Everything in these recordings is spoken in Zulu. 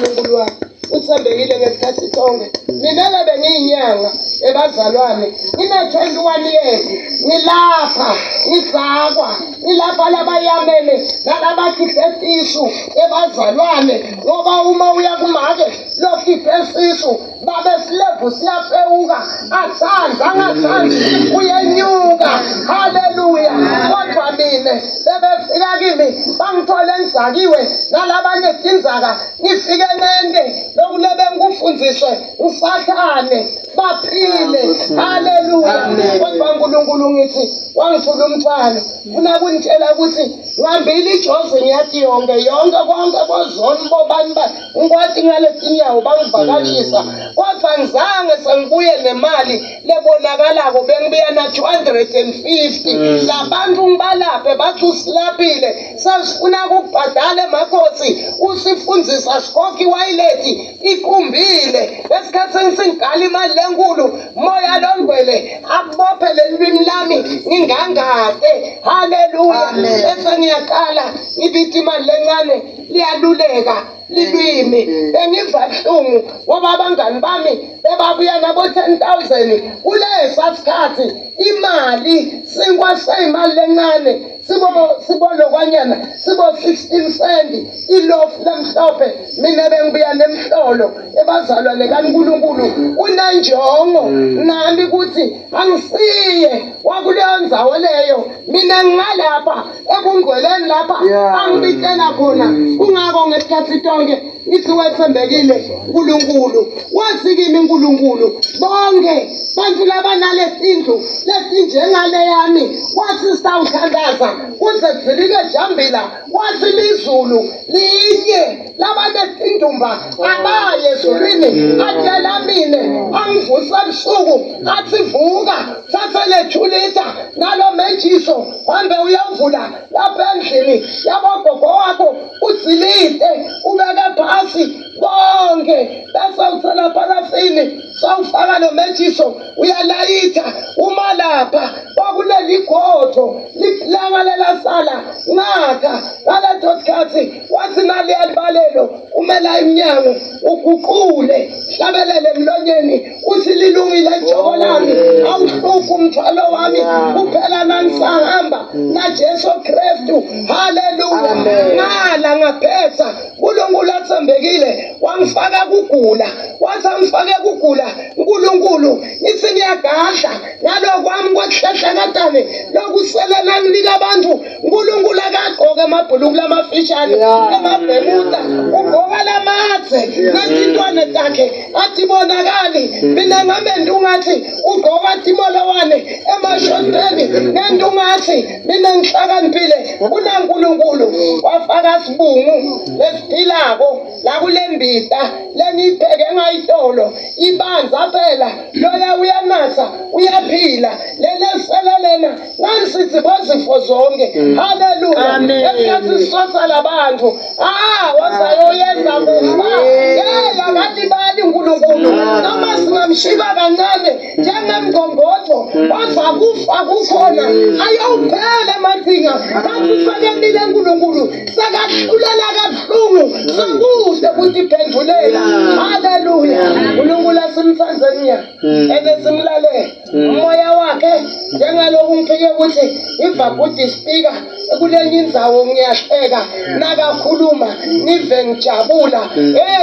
uNkulunkulu wami uthembekile ngesikhathi sonke. Mina bengiyinyanga ebazalwane ngina-21 years ngilapha ngizakwa ngilapha labayamene nalabakhiphe isisu ebazalwane ngoba uma uya kumake lokhiphe isisu babe silevu siyapewuka athanda angathandi uyenyuka. Haleluya. Kodwa mina bebefika kimi bangithole ngizakiwe nalabanetinzaka ngifike nende lokulebe ngikufundiswe ngisahlane baphile. Haleluya. Kodwa uNkulunkulu ngithi wangithula umthwalo funa kunitshela ukuthi ngihambile ijozi ngiyathi yonke konke kozona bobani ngikwathi ngaletinyawo bangivakashisa. Kodwa ngizange sengibuye nemali lebonakalako bengibuya na 250. Labantu ngibalaphe bathi usilapile sasifuna ukubhadala emakhosi usifundzisa sikhokhi wayilethi ikumbile esikhathi sengisingala imali lenkulu moya longwele akubophe lelwimi lami ngingangade. Haleluya. Bese ngiyaqala ngibithi imali lencane liyaluleka lilwimi bengiva buhlungu ngoba abangani bami bebabuya nabo 10,000 kulesa sikhathi imali sinkwaseyimali lencane sibo lokwanyana sibo 16 cent ilofu lemhlophe. Mina bengibuya nemhlolo ebazalwane kaNkulunkulu unanjongo nami ukuthi angisiye wakuleyo ndzawo leyo. Mina ngingalapha ebungcweleni lapha angibitela khona. Kungako ngesikhathi sonke ngithi wethembekile uNkulunkulu wathi kimi uNkulunkulu bonke bantu labanalesindlu lesinjengale yami wathi sawuthandaza kuze kufike jambila wathi lizulu linye labanezindumba abaye ezulwini atshela mina angivusa ebusuku athi vuka thatha le 2 liter nalo mejiso hambe uyavula lapha endlini yabogogo wakho uzilite ubeke phasi bonke bese uthela parafini sawufaka lo mejiso uyalayitha uma lapha kwakuleli godo liphlangalela sala ngaka ngaleto sikhathi wathi nali yalibalelo umela iminyango uguqule hlabelele emlonyeni uthi lilungile ijoko lami awuhlufu umthwalo wami kuphela nanisahamba na Jesu Kristu. Haleluya. Ngala ngaphetha uNkulunkulu athembekile wangifaka kugula wathi angifake kugula uNkulunkulu ngithi ngiyagadla ngalokwami kwahlahla lokuselela ngilika abantu uNkulunkulu akagqoke amabhuluku lamafishane amabhemuda ugqoka lamathe nezintwana zakhe athi bonakali. Mina ngamende ungathi ugqoka timolowane emashoteni nende ungathi mina ngihlakaniphile uNkulunkulu wafaka sibungu lesiphilako la kulembita lenipheke ngayitolo ibanza phela loya uyanatha uyaphila leleselelena nansithi bozifo zonke. Haleluya. Esikhathi sisotha labantu wazayoyenza kufa yakati bani uNkulunkulu noma singamshiba kancane njengemgombozo waza kufa kukhona ayowuphela amadinga kanti sakemile uNkulunkulu sakahlulela kabuhlungu sokude ukuthi phendulela. Haleluya. uNkulunkulu asimthanzania enesimlalele umoya wakhe njengaloku ngifike ukuthi ivabhudi speaker kulenye indzawo ngiyahleka nakakhuluma nive ngijabula.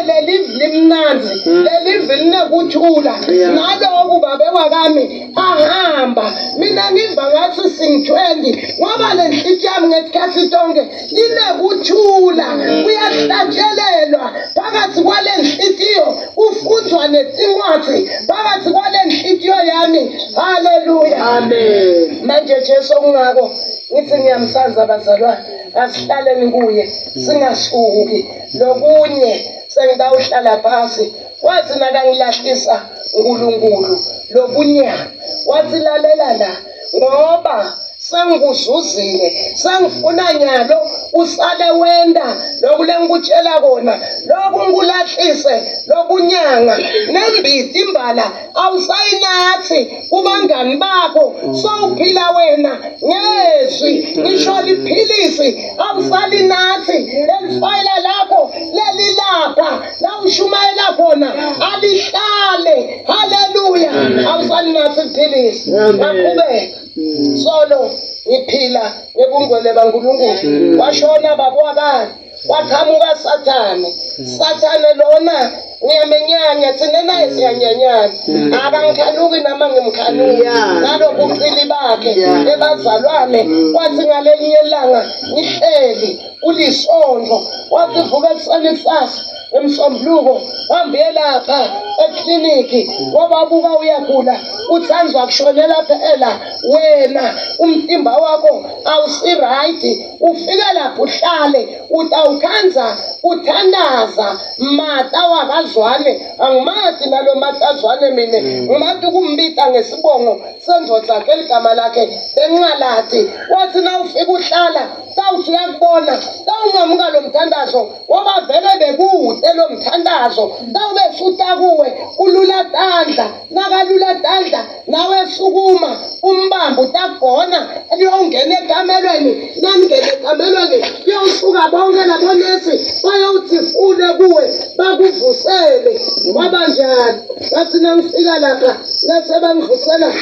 Leli limnanzi lelivi linekuthula naloku babekwa kami ahamba mina ngiva ngathi sing20 ngoba lenhliziyo yami ngesikhathi sonke inekuthula kuyahlatshelelwa phakathi kwale nhliziyo ufundzwa nesincwadi phakathi kwale nhliziyo yami. Haleluya. Amen. Manje Jesu ongako ngithi ngiyamsanza abazalwane asihlaleni kuye singasuki lokunye sengidawuhlala phasi wathi nakangilahlisa uNkulunkulu lobunyama wathi lalela la ngoba sengikuzuzile sengifuna nyalo usale wenda lokule ngikutshela kona lokhu ngikulahlise lobunyanga nembiti imbala awusayinathi kubangani bakho sowuphila wena ngezwi ngisho liphilisi awusalinathi lelifayela lakho lelilapha khona alihlale. Haleluya. Awusaninathi iphilisi. Ngaqhubeka solo ngiphila ebungcwele baNkulunkulu. Washona bakwabani, waqhamuka Sathane lona ngiyamenyanya thina naye siyanyanyana. Akangikhanuki nama ngimkhanuka nalobu buqili bakhe ebazalwane. Wathi ngalenye ilanga ngihleli ulisondlo, wathi vuka ekuseni kusasa emsombuluko hambe lapha ekliniki ngoba buka uyagula, uthanzwa kushonela phela wena umtimba wakho awusi right. Ufika lapho uhlale utawukhanza uthandaza mata wakazwane. Angimathi nalo matazwane mina, ngimathi kumbita ngesibongo sendoda sakhe eligama lakhe benqalathi. Wathi na ufika uhlala tawuthi uyakubona tawungamuka lo mthandazo ngoba vele bekude lo mthandazo. Tawube suta kuwe ulula tandla, nakalula tandla nawe sukuma umbamba utagona liyongena ekamelweni. Nangena ekamelweni kuyosuka bonke labonesi bayawuthifule kuwe bakuvusele. Kwaba njani bathi nangifika lapha nasebangivusela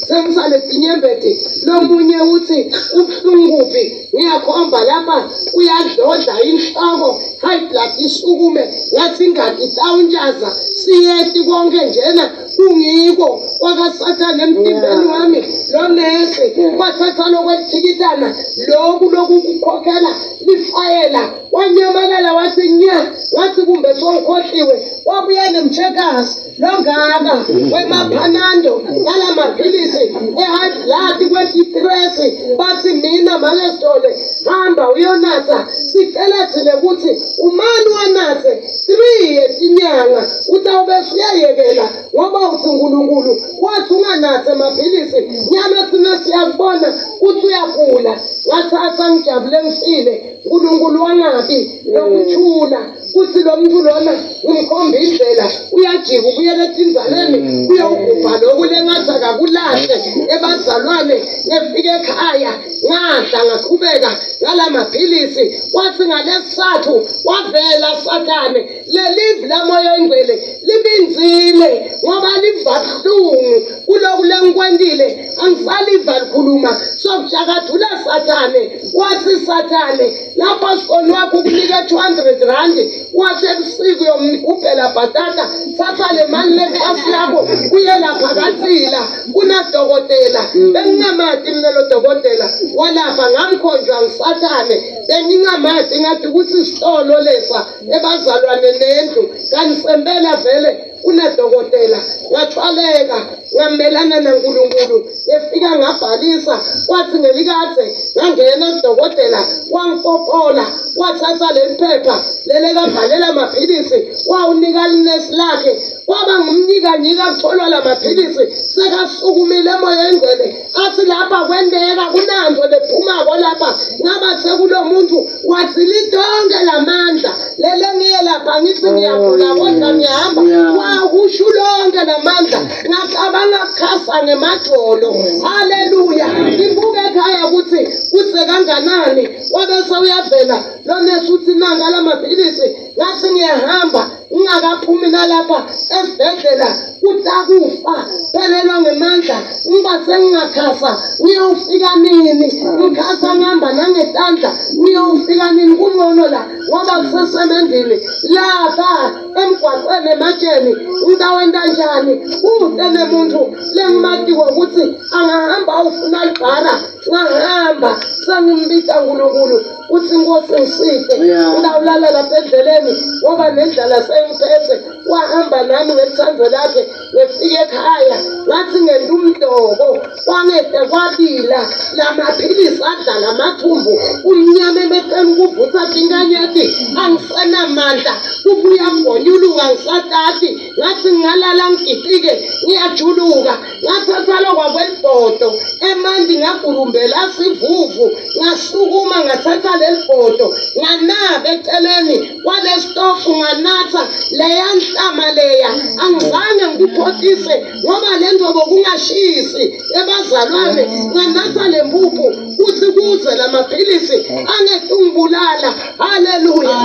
sengisale tinyembeti. Lo munye uthi ubuhlungu kuphi? Ngiyakhomba lapha uyadlodla inhloko, high blood isukume yathi ingadi tawuntshaza siyeti konke njena kungiko kwakaSathane emtimbeni wami. Lo nesi wathatha lokwethikitana lokhu kukhokhela lifayela wanyamalala wathi nya, wathi kumbe songikhohliwe. Wabuya nemtshekazi longaka wemaphanando ngala maphilisi e-high blood kwedepresi. Bathi mina makesitole hamba uyonatha. Sicela thina ukuthi umani wanathe 3 yetinyanga utawube siyayekela ngoba uthi uNkulunkulu wathi unganathe amaphilisi. Nyama thina siyakubona ukuthi uyagula. Ngathatha ngijabule ngifile uNkulunkulu wangabi nokuthula kuthi lo muntu lona ngimkhomba indlela uyajika ubuyela etinzaleni uyawugubha lokhu lengathi akakulahle ebazalwane. Ngefike ekhaya ngadla ngaqhubeka ngala maphilisi. Wathi ngalesithathu wavela Sathane. Lelivi lamoya oyingcwele libinzile ngoba liva buhlungu kulokhu lengikwendile. Angisaliva likhuluma sokujakadula Sathane. Wathi Sathane lapha sikoni wakho ukunika 200 rand. Wathi ebusuku yomgubhela bhatata thatha le mali nefasi yakho uye lapha kaTsila kunadokotela. Bengingamati mina lo dokotela walapha ngamkhonjwa ngiSathane. Bengingamati ngathi ukuthi isitolo lesa ebazalwane nendlu kanisembela vele unadokotela. Ngathwaleka ngamelana naNkulunkulu. Ngefika ngabhalisa. Wathi ngelikade ngangena kudokotela wangipopola wathatha leliphepha lele kabhalela amaphilisi wawunika linesi lakhe. Kwaba ngumnika kutholwa la maphilisi sekasukumile emoya engcwele. Athi lapha kwendeka kunanzo lephumako lapha. Ngabathe kulo muntu wathi lidonke lamandla lele ngiye lapha ngithi ngiyagula kodwa ngiyahamba. Wakusho lonke lamandla ngacabanga kukhasa ngemadolo. Haleluya. Ngibuke ekhaya ukuthi kutse kanganani. Wabese uyavela lo nesi uthi nanga la maphilisi. Ngathi ngiyahamba ngingakaphumi nalapha esibhedlela kutakufa phelelwa ngemandla. Ngibathe ngingakhasa ngiyofika nini? Ngikhasa ngihamba nangetandla ngiyofika nini? Kungcono la ngoba kusesemendini lapha emgwaqweni ematsheni ngidaweni kanjani kude nemuntu lengimatiwe ukuthi angahamba ufuna libhara. Ngahamba sengimbita uNkulunkulu uthi Nkosi ngisiphe ngidawulala lapha endleleni ngoba nendlela sengiphethe. Wahamba nami ngelithando lakhe. Ngefika ekhaya ngathi ngenda umdoko kwangede kwabila lamaphilisi adlala amathumbu umnyama emehlweni kuvutha tinkanyeti. Angisenamandla kubuya ngonyuluka ngisatati. Ngathi ngalala ngigitike ngiyajuluka. Ngathatha lokwa kwelibhodo emandi ngagulumbela sivuvu. Ngasukuma ngathatha lelibhodo nganaba eceleni kwalesitofu nganatha leya nhlama leya. Angizange ngikuphotise ngoba lento bokungashisi ebazalwane. Nganatha lempuphu kuthi kuze lamaphilisi angethungibulala. Haleluya.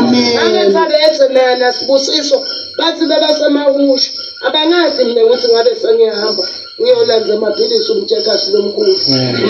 Angenza leze na Sibusiso bathi bebasemahusho abangazi mina ukuthi ngabe sengiyahamba ngiyolandza amaphilisi umtshekasi lomkhulu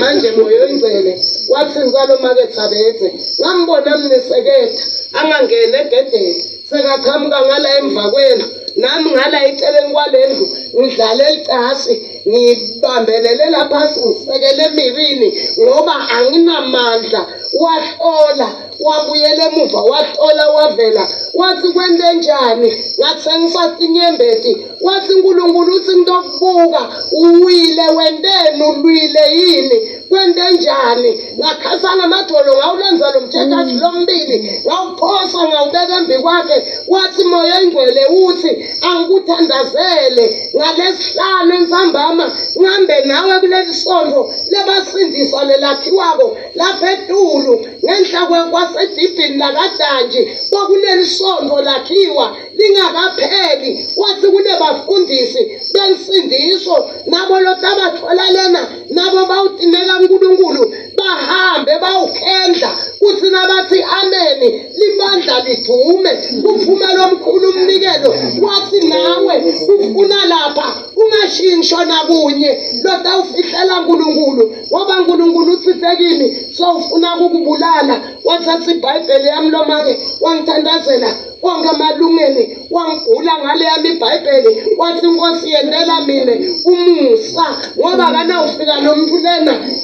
manje moyo ingcele wathi ngizalo makethe abethe ngambona mniseketha angangene egedeni sekaqhamuka ngala emva kwenu nami ngala eceleni kwalendlu ngidlala elicasi ngibambelele lapha ngisekele emibini ngoba anginamandla wahlola wabuyela emuva wahlola wavela wathi kwente njani ngathi sengisathi inyembeti wathi uNkulunkulu uthi ngitokubuka uwile wenteni ulwile yini kwente njani ngakhasa ngamadolo ngawulenza lo mtshekasi lombili ngawuphosa ngawubeka embi kwakhe wathi moya ingcwele uthi angikuthandazele ngalesihlanu entsambama ngihambe nawe kuleli sonto lebasindisa lelakhiwako lapha eTulu ngenhla kwasedibhini lakaDanji kwakuleli sonto lakhiwa lingakapheli wathi kunebafundisi bensindiso nabo lotabathola lena nabo bawutinela uNkulunkulu bahambe bawukhendla kuthi nabathi ameni libandla lidume kuvume lomkhulu umnikelo wathi nawe ufuna lapha ungashintshwa nakunye lota ufihlela uNkulunkulu ngoba uNkulunkulu uthithe kimi sowufuna ukukubulala wathatha iBhayibheli yami lomake wangithandazela wonke amalungeni wangibhula ngale yami iBhayibheli wathi inkosi yendela mina umusa ngoba kana ufika nomuntu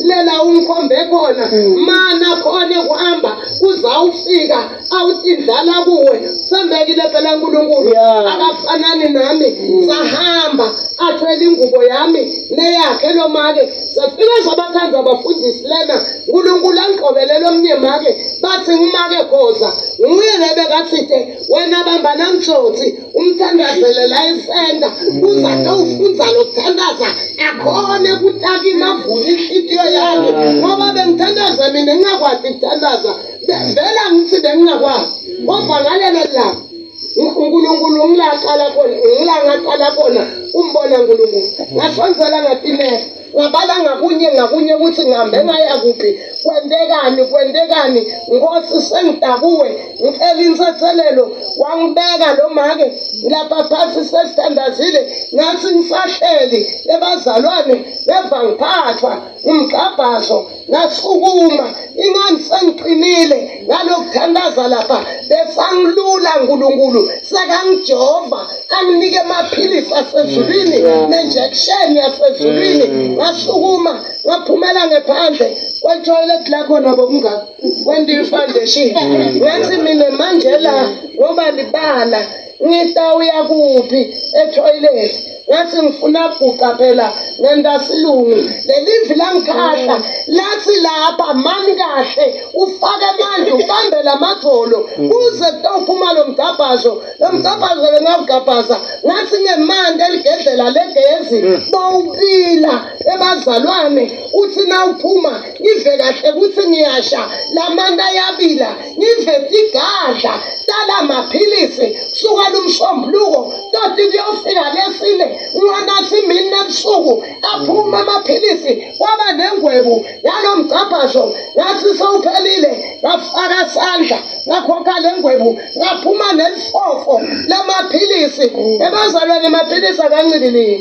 lela ungikhombe khona mana khona kuhamba uzawufika awutindlala kuwe sembekile phela uNkulunkulu akafanani nami sahamba athwele ingubo yami neyakhe lomake safika sabakhanza abafundisi lena uNkulunkulu angiqobelela omnyemake bathi ngumake khoza nguye lebekathithe wena bamba namtsotsi umthandazele la isenda uzathi ufunza lokuthandaza akhone kutaka imavula inhlitiyo yami ngoba bengithandaza mina ngingakwazi ukuthandaza vela ngithi bengingakwazi ngoba ngalelo langa uNkulunkulu ngilaqala khona umbona uNkulunkulu ngasonzela ngatimela ngabala ngakunye ukuthi ngihambe ngaya kuphi kwentekani Nkosi sengidakuwe ngicela insethelelo wangibeka lo make lapha phansi sesithandazile ngathi ngisahleli ebazalwane beva ngiphathwa umgqabhazo ngasukuma ingani sengiqinile ngalokuthandaza lapha besangilula uNkulunkulu sekangijova anginike amaphilisi asezulwini nenjection yasezulwini ngasukuma ngaphumela ngephandle kwetoilet lakho nabo kungaka wendi foundation ngathi mina manje la ngoba libala ngitawuya kuphi etoilet ngathi ngifuna ukuguqa phela ngendasilungu lelivi langikhahla lathi lapha mani kahle ufake amandla ubambe lamadolo kuze kutophuma lo mgabhazo ngawugabhaza ngathi ngemandi eligedlela legezi bawupila ebazalwane uthi nawuphuma ngive kahle ukuthi ngiyasha lamanda yabila ngive igadla tala maphilisi suka lumsombuluko toti kuyofika lesine ngwanathi mina ebusuku aphuma amaphilisi kwaba nengwebu yalo mgabhazo ngathi sewuphelile ngafaka sandla ngakhokha lengwebu ngaphuma nelifofo lamaphilisi ebazalwane amaphilisi akancibilili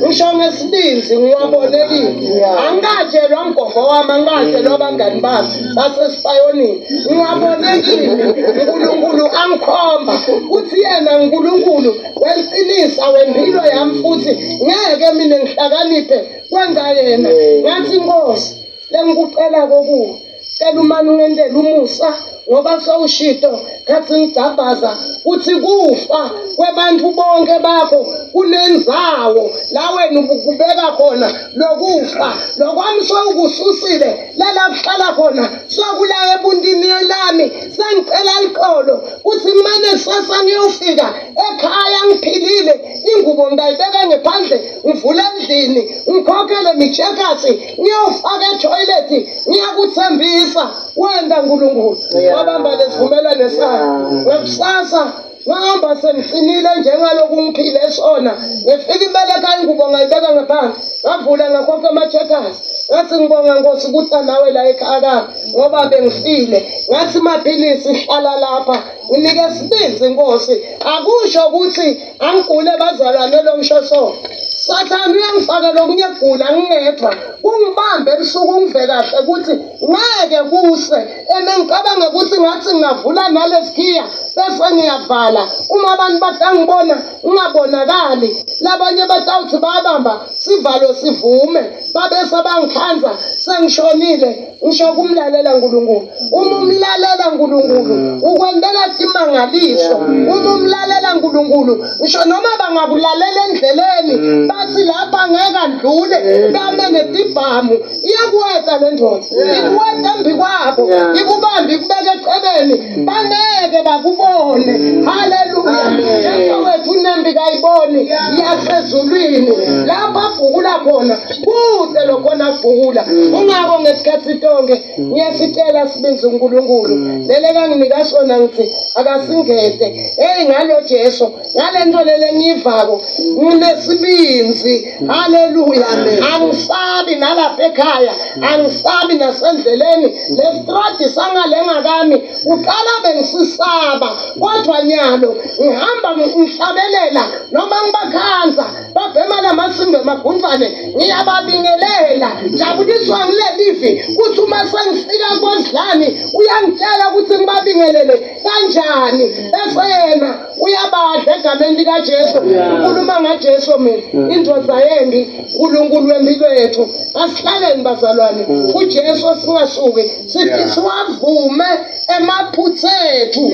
ngisho ngesibinzi ngiwabonekile angikatshelwa mgogo wami angikatshelwa abangani bami basesipayonini ngiwabonekile uNkulunkulu angikhomba ukuthi yena uNkulunkulu weliqinisa wempilo yami futhi ngeke mina ngihlakaniphe kwengayena ngathi Nkosi lengikucela kokuwe cela umani ungentela umusa ngoba sewushito khathi ngigabhaza uthi kufa kwebantu bonke bakho kunenzawo la wena ubukubeka khona lokufa lokwami sewukususile lalakuhlala khona sokula ebuntini lami sengicela liqolo uthi manje kusasa ngiyofika ekhaya ngiphilile ingubo ngayibeka ngephandle ngivula endlini ngikhokhele mijekasi ngiyofaka etoilet ngiyakuthembisa wenda uNkulunkulu wabamba lesivumelwano sakhe ngekusasa ngihamba sengicinile njengaloku ngiphile sona ngifika impela ekhaya ingubo ngayibeka ngaphansi ngavula ngakhokha ama-checkers ngathi ngibonga Nkosi ukuthi nawe la ekhaya ngoba bengifile ngathi maphilisi hlala lapha unike sibinzi Nkosi akusho ukuthi angigule bazalwane lo ngisho so Sathane uyangifaka lokunye egula ngingedwa ungibambe ebusuku ungive kahle ukuthi ngeke kuse ngicabanga ukuthi ngathi ngingavula nalesikhiya bese ngiyavala uma abantu batangibona ungabonakali labanye batawuthi bayabamba sivalo sivume babese bangikhanza sengishonile ngisho kumlalela uNkulunkulu uma umlalela uNkulunkulu ukwendela imangaliso uma umlalela uNkulunkulu ngisho noma bangakulalela endleleni bathi lapha ngeke ndlule bame netibhamu iyakweta le ndoda ikweta embi kwabo ikubambe ikubeke ecebeni bangeke bakubone haleluya Jesu wethu unembi kayiboni yasezulwini lapha abhukula khona kude lokhona abhukula ungako ngesikhathi tonke ngiyasicela sibenze uNkulunkulu lele kanginika sona ngithi akasingede ngalo Jesu ngale nto lele ngiyivako nginesibinzi haleluya angisabi nalapha ekhaya angisabi nasendleleni lestradi sangalenga kami uqala bengisisaba kodwa nyalo ngihamba ngihlabelela noma ngibakhanza babhema namasimbe magundwane ngiyababingelela jabuliswa ngilelivi kuthi uma sengifika kodlani uyangitshela ukuthi ngibabingelele kanjani bese yena uyabadla egameni likaJesu ukhuluma ngaJesu mina indodza yembi uNkulunkulu wempilo yethu asihlaleni bazalwane uJesu singasuki sithi siwavume emaphutha ethu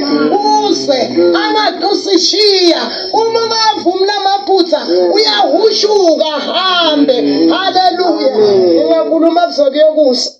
uze angadusishiya uma ungavumula amaphutha uyahushuka hambe haleluya ngiyakhuluma kuzokuyokusa